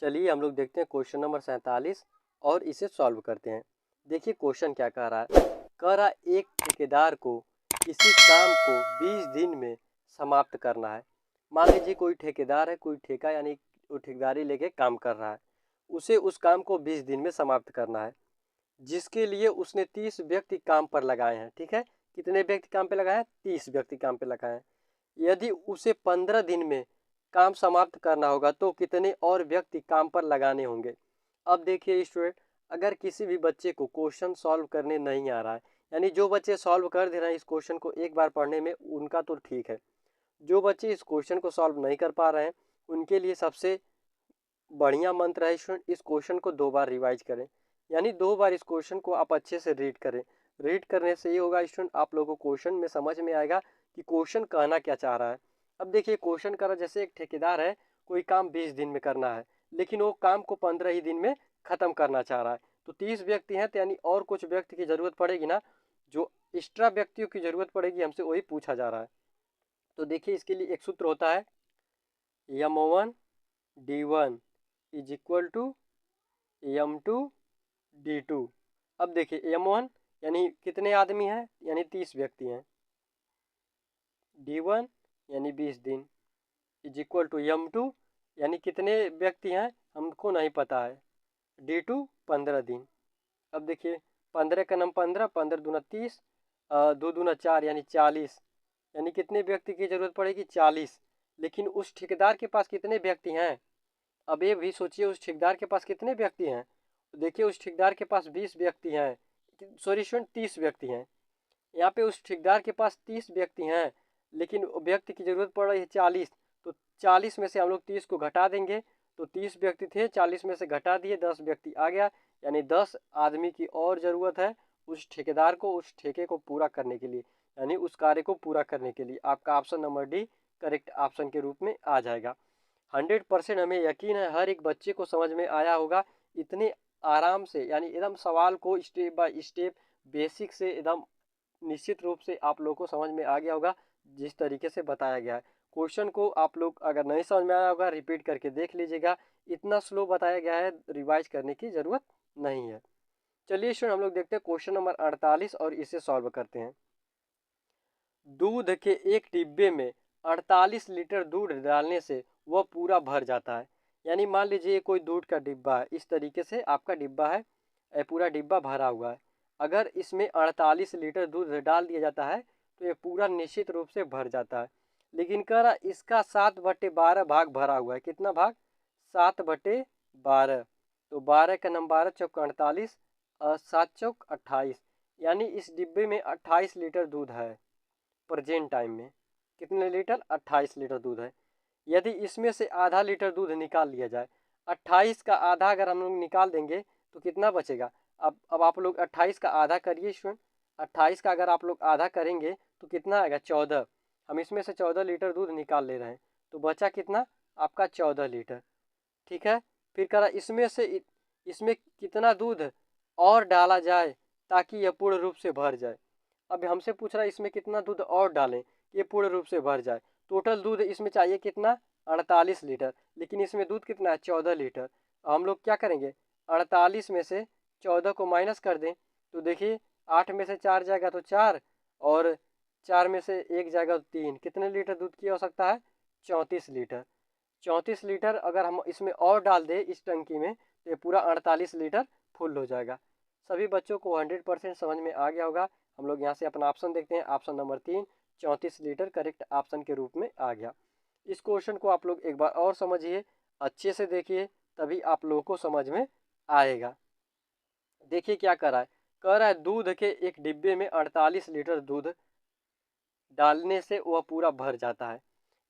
चलिए हम लोग देखते हैं क्वेश्चन नंबर 47 और इसे सॉल्व करते हैं। देखिए क्वेश्चन क्या कह रहा है। कह रहा एक ठेकेदार को किसी काम को 20 दिन में समाप्त करना है। मान लीजिए कोई ठेकेदार है, कोई ठेका यानी वो ठेकेदारी लेके काम कर रहा है। उसे उस काम को 20 दिन में समाप्त करना है, जिसके लिए उसने 30 व्यक्ति काम पर लगाए हैं। ठीक है, कितने व्यक्ति काम पे लगाए हैं? 30 व्यक्ति काम पे लगाए हैं। यदि उसे 15 दिन में काम समाप्त करना होगा तो कितने और व्यक्ति काम पर लगाने होंगे। अब देखिए स्टूडेंट, अगर किसी भी बच्चे को क्वेश्चन सॉल्व करने नहीं आ रहा है, यानी जो बच्चे सॉल्व कर दे रहे हैं इस क्वेश्चन को एक बार पढ़ने में, उनका तो ठीक है। जो बच्चे इस क्वेश्चन को सॉल्व नहीं कर पा रहे हैं उनके लिए सबसे बढ़िया मंत्र है स्टूडेंट, इस क्वेश्चन को 2 बार रिवाइज करें। यानी 2 बार इस क्वेश्चन को आप अच्छे से रीड करें। रीड करने से ये होगा स्टूडेंट, आप लोगों को क्वेश्चन में समझ में आएगा कि क्वेश्चन कहना क्या चाह रहा है। अब देखिए क्वेश्चन कह रहा है जैसे एक ठेकेदार है, कोई काम 20 दिन में करना है, लेकिन वो काम को 15 ही दिन में ख़त्म करना चाह रहा है। तो 30 व्यक्ति हैं, तो यानी और कुछ व्यक्ति की ज़रूरत पड़ेगी ना, जो एक्स्ट्रा व्यक्तियों की ज़रूरत पड़ेगी, हमसे वही पूछा जा रहा है। तो देखिए इसके लिए एक सूत्र होता है, M1 D1 is equal to M2 D2। अब देखिए M1 यानी कितने आदमी हैं, यानी 30 व्यक्ति हैं। D1 यानी 20 दिन इज इक्वल टू M2 यानी कितने व्यक्ति हैं हमको नहीं पता है। D2 15 दिन। अब देखिए 15 का नाम 15, 15 दूना 30, 2 दूना 4 यानी 40, यानी कितने व्यक्ति की ज़रूरत पड़ेगी? 40। लेकिन उस ठेकेदार के पास कितने व्यक्ति हैं? अब ये भी सोचिए उस ठेकेदार के पास कितने व्यक्ति हैं। तो देखिए उस ठेकेदार के पास 20 व्यक्ति हैं, सॉरी स्टूडेंट 30 व्यक्ति हैं। यहाँ पे उस ठेकेदार के पास 30 व्यक्ति हैं, लेकिन व्यक्ति की ज़रूरत पड़ रही है 40। तो 40 में से हम लोग 30 को घटा देंगे, तो 30 व्यक्ति थे, 40 में से घटा दिए, 10 व्यक्ति आ गया, यानी 10 आदमी की और ज़रूरत है उस ठेकेदार को उस ठेके को पूरा करने के लिए, यानी उस कार्य को पूरा करने के लिए। आपका option number D correct option के रूप में आ जाएगा। 100% हमें यकीन है हर एक बच्चे को समझ में आया होगा। इतने आराम से यानी एकदम सवाल को स्टेप बाय स्टेप बेसिक से एकदम निश्चित रूप से आप लोगों को समझ में आ गया होगा जिस तरीके से बताया गया है। क्वेश्चन को आप लोग अगर नहीं समझ में आया होगा रिपीट करके देख लीजिएगा, इतना स्लो बताया गया है, रिवाइज करने की ज़रूरत नहीं है। चलिए स्टूडेंट हम लोग देखते हैं क्वेश्चन नंबर 48 और इसे सॉल्व करते हैं। दूध के एक डिब्बे में 48 लीटर दूध डालने से वह पूरा भर जाता है। यानी मान लीजिए कोई दूध का डिब्बा है, इस तरीके से आपका डिब्बा है, पूरा डिब्बा भरा हुआ है। अगर इसमें 48 लीटर दूध डाल दिया जाता है तो ये पूरा निश्चित रूप से भर जाता है। लेकिन कह रहा इसका 7/12 भाग भरा हुआ है। कितना भाग? 7/12। तो 12 का नंबर 12 चौक 48, 7 चौक 28, यानी इस डिब्बे में 28 लीटर दूध है। प्रेजेंट टाइम में कितने लीटर? 28 लीटर दूध है। यदि इसमें से आधा लीटर दूध निकाल लिया जाए, 28 का आधा अगर हम लोग निकाल देंगे तो कितना बचेगा? अब आप लोग 28 का आधा करिए स्टूडेंट। 28 का अगर आप लोग आधा करेंगे तो कितना आएगा? 14। हम इसमें से 14 लीटर दूध निकाल ले रहे हैं, तो बचा कितना? आपका 14 लीटर। ठीक है, फिर कह रहा इसमें कितना दूध और डाला जाए ताकि यह पूर्ण रूप से भर जाए। अब हमसे पूछ रहा है इसमें कितना दूध और डालें ये पूर्ण रूप से भर जाए। टोटल दूध इसमें चाहिए कितना? 48 लीटर, लेकिन इसमें दूध कितना है? 14 लीटर। हम लोग क्या करेंगे? 48 में से 14 को माइनस कर दें, तो देखिए 8 में से 4 जाएगा तो 4, और 4 में से 1 जाएगा तो 3। कितने लीटर दूध की आवश्यकता है? 34 लीटर। 34 लीटर अगर हम इसमें और डाल दें इस टंकी में तो ये पूरा 48 लीटर फुल हो जाएगा। सभी बच्चों को 100% समझ में आ गया होगा। हम लोग यहाँ से अपना ऑप्शन देखते हैं, option number 3 34 litre correct option के रूप में आ गया। इस क्वेश्चन को आप लोग एक बार और समझिए, अच्छे से देखिए, तभी आप लोगों को समझ में आएगा। देखिए क्या कर रहा है। कह रहा है दूध के एक डिब्बे में 48 लीटर दूध डालने से वह पूरा भर जाता है।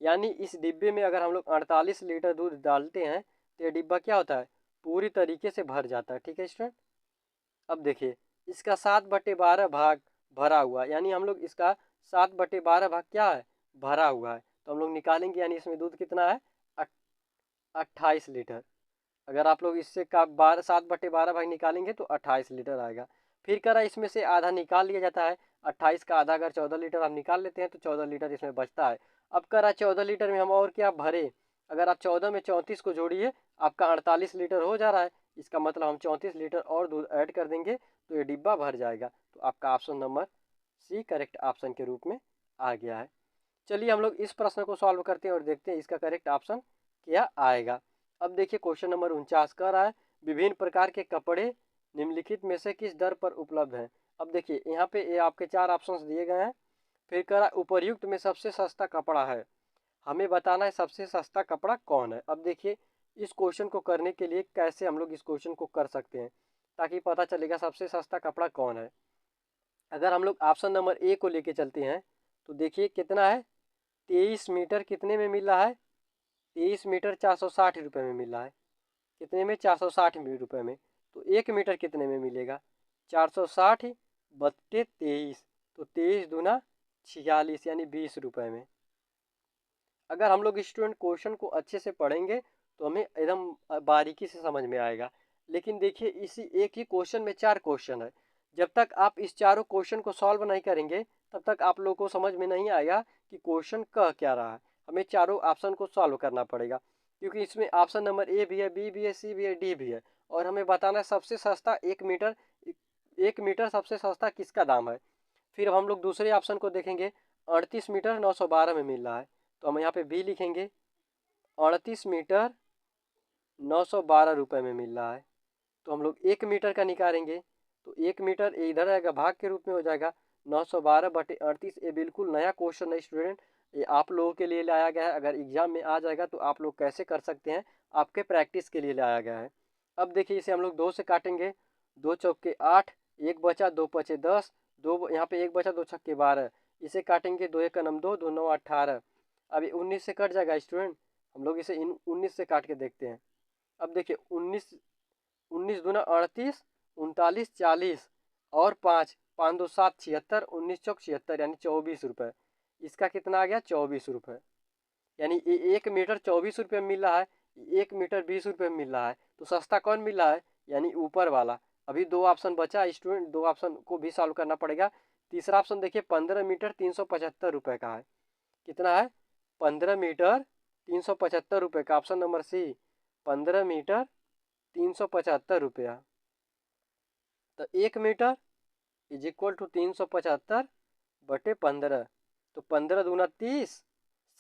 यानी इस डिब्बे में अगर हम लोग 48 लीटर दूध डालते हैं तो ये डिब्बा क्या होता है? पूरी तरीके से भर जाता है। ठीक है स्टूडेंट, अब देखिए इसका 7/12 भाग भरा हुआ है, यानी हम लोग इसका 7/12 भाग क्या है? भरा हुआ है। तो हम लोग निकालेंगे, यानी इसमें दूध कितना है? 28 लीटर। अगर आप लोग इससे का 7/12 भाग निकालेंगे तो 28 लीटर आएगा। फिर कह रहा है इसमें से आधा निकाल लिया जाता है। 28 का आधा अगर 14 लीटर हम निकाल लेते हैं तो 14 लीटर इसमें बचता है। अब कह रहा है 14 लीटर में हम और क्या भरे? अगर आप 14 में 34 को जोड़िए, आपका 48 लीटर हो जा रहा है। इसका मतलब हम 34 लीटर और दूध ऐड कर देंगे तो ये डिब्बा भर जाएगा। तो आपका option number C correct option के रूप में आ गया है। चलिए हम लोग इस प्रश्न को सॉल्व करते हैं और देखते हैं इसका करेक्ट ऑप्शन क्या आएगा। अब देखिए क्वेश्चन नंबर 49 कह रहा है विभिन्न प्रकार के कपड़े निम्नलिखित में से किस दर पर उपलब्ध हैं। अब देखिए यहाँ पे ये आपके 4 ऑप्शंस दिए गए हैं। फिर कह रहा है उपर्युक्त में सबसे सस्ता कपड़ा है, हमें बताना है सबसे सस्ता कपड़ा कौन है। अब देखिए इस क्वेश्चन को करने के लिए कैसे हम लोग इस क्वेश्चन को कर सकते हैं ताकि पता चलेगा सबसे सस्ता कपड़ा कौन है। अगर हम लोग ऑप्शन नंबर ए को लेके चलते हैं तो देखिए कितना है, 23 मीटर कितने में मिल रहा है, 23 मीटर 460 रुपये में मिल रहा है। कितने में, 460 रुपये में। तो 1 मीटर कितने में मिलेगा, 460 बट्टे 23, तो 23 दूना 46 यानी 20 रुपये में। अगर हम लोग स्टूडेंट क्वेश्चन को अच्छे से पढ़ेंगे तो हमें एकदम बारीकी से समझ में आएगा। लेकिन देखिए इसी एक ही क्वेश्चन में 4 क्वेश्चन है। जब तक आप इस चारों क्वेश्चन को सॉल्व नहीं करेंगे तब तक आप लोगों को समझ में नहीं आएगा कि क्वेश्चन कह क्या रहा है। हमें चारों ऑप्शन को सॉल्व करना पड़ेगा क्योंकि इसमें ऑप्शन नंबर ए भी है, बी भी है, सी भी है, डी भी है। और हमें बताना है सबसे सस्ता 1 मीटर सबसे सस्ता किसका दाम है। फिर हम लोग दूसरे ऑप्शन को देखेंगे, 38 मीटर 912 में मिल रहा है। तो हम यहाँ पे बी लिखेंगे, 38 मीटर 912 रुपये में मिल रहा है। तो हम लोग 1 मीटर का निकालेंगे तो 1 मीटर इधर आएगा, भाग के रूप में हो जाएगा 912 बटे 38। ये बिल्कुल नया क्वेश्चन है स्टूडेंट, ये आप लोगों के लिए लाया गया है। अगर एग्जाम में आ जाएगा तो आप लोग कैसे कर सकते हैं, आपके प्रैक्टिस के लिए लाया गया है। अब देखिए इसे हम लोग 2 से काटेंगे, 2 चौके 8, 1 बचा 2 पचे 10, 2 यहाँ पे 1 बचा 2 छक्के 12। इसे काटेंगे, 2 एक का नम 2, 2 9 18। अभी 19 से कट जाएगा स्टूडेंट, हम लोग इसे 19 से काट के देखते हैं। अब देखिए 19, 19 दूना 38, 39 40 और 5, 5 2 7 76, 19 चौक 76 यानी 24 रुपये। इसका कितना आ गया, 24 रुपये। यानी 1 मीटर 24 रुपये में मिल रहा है, 1 मीटर 20 रुपये में मिल रहा है। तो सस्ता कौन मिल रहा है, यानी ऊपर वाला। अभी 2 ऑप्शन बचा स्टूडेंट, 2 ऑप्शन को भी सॉल्व करना पड़ेगा। तीसरा ऑप्शन देखिए 15 मीटर 375 रुपये का है। कितना है, 15 मीटर 375 रुपये का, ऑप्शन नंबर सी, 15 मीटर 375 रुपया। तो 1 मीटर इज इक्वल टू 375 बटे 15। तो 15 दूना 30,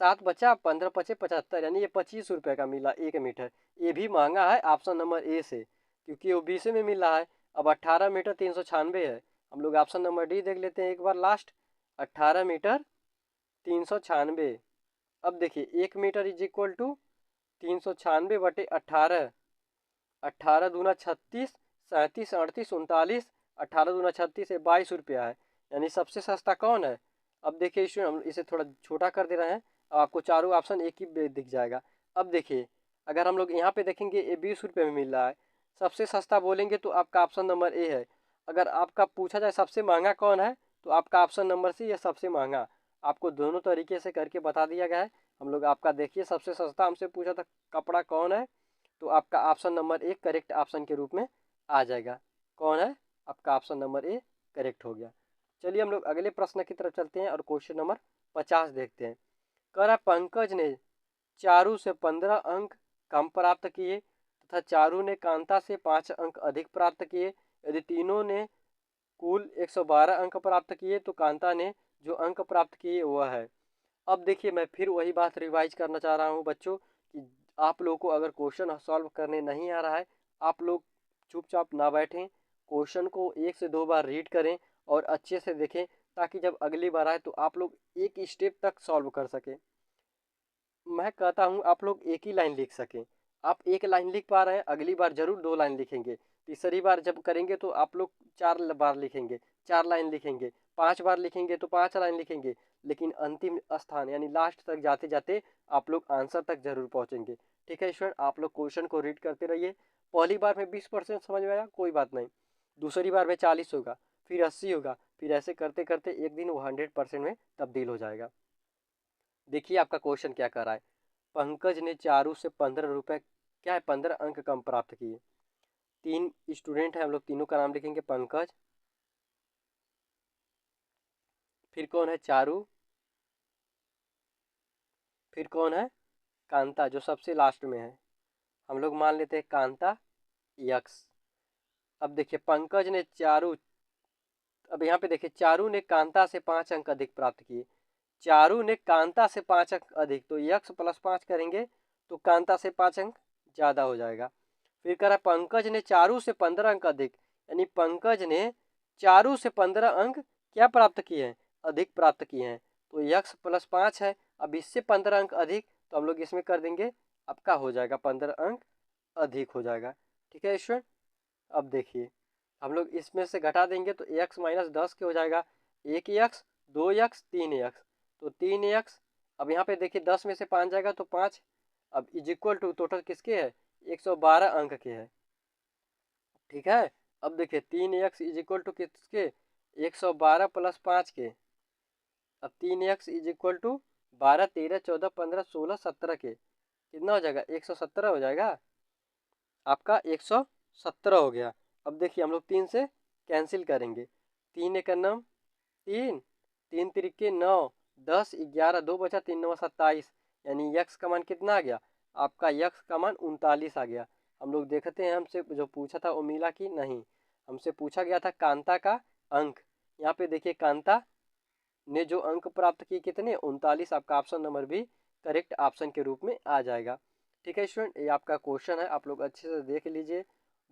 7 बचा, 15 पचे 75 यानी ये 25 रुपये का मिला 1 मीटर। ये भी महंगा है ऑप्शन नंबर ए से क्योंकि वो 20 में मिल रहा है। अब 18 मीटर 396 है, हम लोग ऑप्शन नंबर डी देख लेते हैं एक बार लास्ट, 18 मीटर 396। अब देखिए 1 मीटर इज इक्वल टू 396 बटे 18, 18 दूना 36, 37 38 39, 18 दूना 36 22 रुपया है। यानी सबसे सस्ता कौन है। अब देखिए इसमें हम इसे थोड़ा छोटा कर दे रहे हैं, आपको चारों ऑप्शन एक ही दिख जाएगा। अब देखिए अगर हम लोग यहाँ पे देखेंगे ये 20 रुपये में मिल रहा है, सबसे सस्ता बोलेंगे तो आपका ऑप्शन नंबर ए है। अगर आपका पूछा जाए सबसे महंगा कौन है तो आपका ऑप्शन नंबर सी है सबसे महंगा। आपको दोनों तरीके से करके बता दिया गया है। हम लोग आपका देखिए सबसे सस्ता हमसे पूछा था कपड़ा कौन है, तो आपका option number A correct option के रूप में आ जाएगा। कौन है, आपका ऑप्शन नंबर ए करेक्ट हो गया। चलिए हम लोग अगले प्रश्न की तरफ चलते हैं और क्वेश्चन नंबर 50 देखते हैं। कह रहा पंकज ने चारू से 15 अंक कम प्राप्त किए तथा चारू ने कांता से 5 अंक अधिक प्राप्त किए। यदि तीनों ने कुल 112 अंक प्राप्त किए तो कांता ने जो अंक प्राप्त किए वह है। अब देखिए मैं फिर वही बात रिवाइज करना चाह रहा हूँ बच्चों कि आप लोगों को अगर क्वेश्चन सॉल्व करने नहीं आ रहा है, आप लोग चुपचाप ना बैठें, क्वेश्चन को 1 से 2 बार रीड करें और अच्छे से देखें ताकि जब अगली बार आए तो आप लोग एक स्टेप तक सॉल्व कर सकें। मैं कहता हूँ आप लोग एक ही लाइन लिख सकें। आप एक लाइन लिख पा रहे हैं, अगली बार जरूर 2 लाइन लिखेंगे। तीसरी बार जब करेंगे तो आप लोग 4 बार लिखेंगे, 4 लाइन लिखेंगे, 5 बार लिखेंगे तो 5 लाइन लिखेंगे। लेकिन अंतिम स्थान यानी लास्ट तक जाते जाते आप लोग आंसर तक जरूर पहुंचेंगे। ठीक है स्टूडेंट, आप लोग क्वेश्चन को रीड करते रहिए। पहली बार में 20% समझ में आया, कोई बात नहीं, दूसरी बार में 40 होगा, फिर 80 होगा, फिर ऐसे करते करते एक दिन वो 100% में तब्दील हो जाएगा। देखिए आपका क्वेश्चन क्या कर रहा है, पंकज ने चारू से 15 रुपये क्या है 15 अंक कम प्राप्त किए। 3 स्टूडेंट है, हम लोग तीनों का नाम लिखेंगे, पंकज, फिर कौन है चारू, फिर कौन है कांता जो सबसे लास्ट में है, हम लोग मान लेते हैं कांता यक्स। अब देखिए पंकज ने चारू, अब यहाँ पे देखिए चारू ने कांता से 5 अंक अधिक प्राप्त किए। चारू ने कांता से 5 अंक अधिक, तो यक्स प्लस 5 करेंगे तो कांता से 5 अंक ज़्यादा हो जाएगा। फिर कह रहा पंकज ने चारू से 15 अंक अधिक, यानी पंकज ने चारू से 15 अंक क्या प्राप्त किए हैं, अधिक प्राप्त किए हैं। तो यक्स प्लस 5 है, अब इससे 15 अंक अधिक, तो हम लोग इसमें कर देंगे, आपका हो जाएगा 15 अंक अधिक हो जाएगा। ठीक है स्टूडेंट, अब देखिए हम लोग इसमें से घटा देंगे तो एक्स माइनस 10 के हो जाएगा, 1 एक्स 2 एक्स 3 एक्स, तो 3 एक्स। अब यहाँ पे देखिए 10 में से 5 जाएगा तो 5, अब इज इक्वल टू टोटल किसके है, 112 अंक के है। ठीक है, अब देखिए 3 एक्स इज इक्वल टू किसके, 112 प्लस 5 के। अब 3 एक्स इज इक्वल टू 12 13 14 15 16 17 के, कितना हो जाएगा, 117 हो जाएगा, आपका 117 हो गया। अब देखिए हम लोग 3 से कैंसिल करेंगे, 3 एक नम 3, 3 तिरिके 9, 10 11 2 बचा, 3 9 27, यानी यक्स का मान कितना आ गया, आपका यक्स का मान 39 आ गया। हम लोग देखते हैं, हमसे जो पूछा था वो मिला कि नहीं, हमसे पूछा गया था कांता का अंक। यहाँ पे देखिए कांता ने जो अंक प्राप्त किए कितने, 39, आपका ऑप्शन नंबर भी करेक्ट ऑप्शन के रूप में आ जाएगा। ठीक है स्टूडेंट, ये आपका क्वेश्चन है, आप लोग अच्छे से देख लीजिए,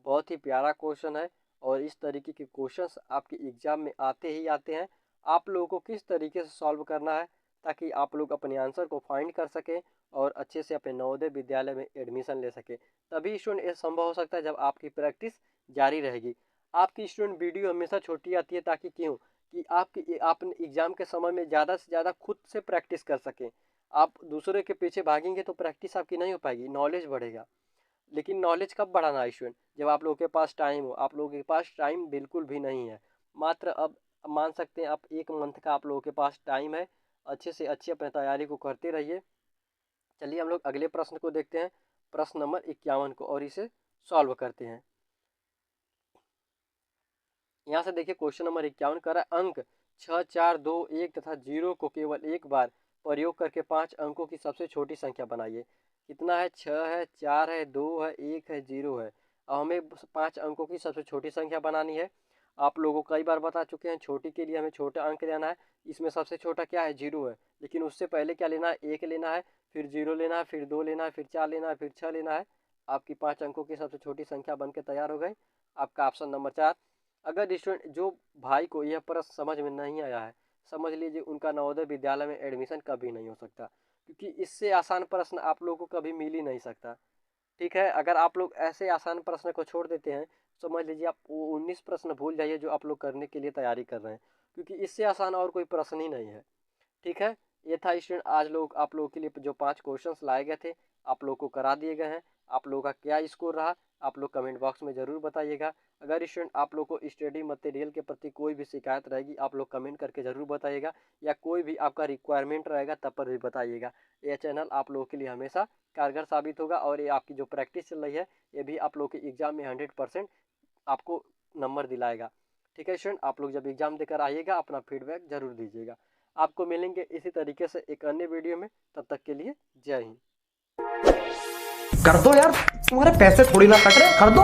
बहुत ही प्यारा क्वेश्चन है और इस तरीके के क्वेश्चंस आपके एग्जाम में आते ही आते हैं। आप लोगों को किस तरीके से सॉल्व करना है ताकि आप लोग अपने आंसर को फाइंड कर सकें और अच्छे से अपने नवोदय विद्यालय में एडमिशन ले सकें। तभी स्टूडेंट ये संभव हो सकता है जब आपकी प्रैक्टिस जारी रहेगी। आपकी स्टूडेंट वीडियो हमेशा छोटी आती है ताकि क्यों कि आप एग्जाम के समय में ज़्यादा से ज़्यादा खुद से प्रैक्टिस कर सकें। आप दूसरे के पीछे भागेंगे तो प्रैक्टिस आपकी नहीं हो पाएगी, नॉलेज बढ़ेगा। लेकिन नॉलेज कब बढ़ाना है स्टूडेंट, जब आप लोगों के पास टाइम हो। आप लोगों के पास टाइम बिल्कुल भी नहीं है, मात्र अब मान सकते हैं आप 1 मंथ का आप लोगों के पास टाइम है। अच्छे से अच्छी अपनी तैयारी को करते रहिए। चलिए हम लोग अगले प्रश्न को देखते हैं, प्रश्न नंबर 51 को, और इसे सॉल्व करते हैं। यहाँ से देखिए क्वेश्चन नंबर 51 कर रहा है, अंक 6 4 2 1 तथा 0 को केवल एक बार प्रयोग करके 5 अंकों की सबसे छोटी संख्या बनाइए। कितना है, 6 है, 4 है, 2 है, 1 है, 0 है। अब हमें 5 अंकों की सबसे छोटी संख्या बनानी है। आप लोगों को कई बार बता चुके हैं, छोटी के लिए हमें छोटा अंक लेना है। इसमें सबसे छोटा क्या है, 0 है, लेकिन उससे पहले क्या लेना है, 1 लेना है, फिर 0 लेना है, फिर 2 लेना है, फिर 4 लेना है, फिर 6 लेना है। आपकी 5 अंकों की सबसे छोटी संख्या बन के तैयार हो गई, आपका ऑप्शन नंबर 4। अगर स्टूडेंट जो भाई को यह प्रश्न समझ में नहीं आया है, समझ लीजिए उनका नवोदय विद्यालय में एडमिशन कभी नहीं हो सकता, क्योंकि इससे आसान प्रश्न आप लोगों को कभी मिल ही नहीं सकता। ठीक है, अगर आप लोग ऐसे आसान प्रश्न को छोड़ देते हैं, समझ लीजिए आप वो 19 प्रश्न भूल जाइए जो आप लोग करने के लिए तैयारी कर रहे हैं, क्योंकि इससे आसान और कोई प्रश्न ही नहीं है। ठीक है, ये था स्टूडेंट आज आप लोगों के लिए जो 5 क्वेश्चंस लाए गए थे, आप लोग को करा दिए गए हैं। आप लोगों का क्या स्कोर रहा, आप लोग कमेंट बॉक्स में ज़रूर बताइएगा। अगर स्टूडेंट आप लोग को स्टडी मटेरियल के प्रति कोई भी शिकायत रहेगी, आप लोग कमेंट करके ज़रूर बताइएगा, या कोई भी आपका रिक्वायरमेंट रहेगा तब पर भी बताइएगा। यह चैनल आप लोगों के लिए हमेशा कारगर साबित होगा, और ये आपकी जो प्रैक्टिस चल रही है ये भी आप लोग के एग्ज़ाम में 100% आपको नंबर दिलाएगा। ठीक है स्टूडेंट, आप लोग जब एग्ज़ाम देकर आइएगा अपना फीडबैक ज़रूर दीजिएगा। आपको मिलेंगे इसी तरीके से एक अन्य वीडियो में, तब तक के लिए जय हिंद। कर दो यार, तुम्हारे पैसे थोड़ी ना कट रहे, कर दो।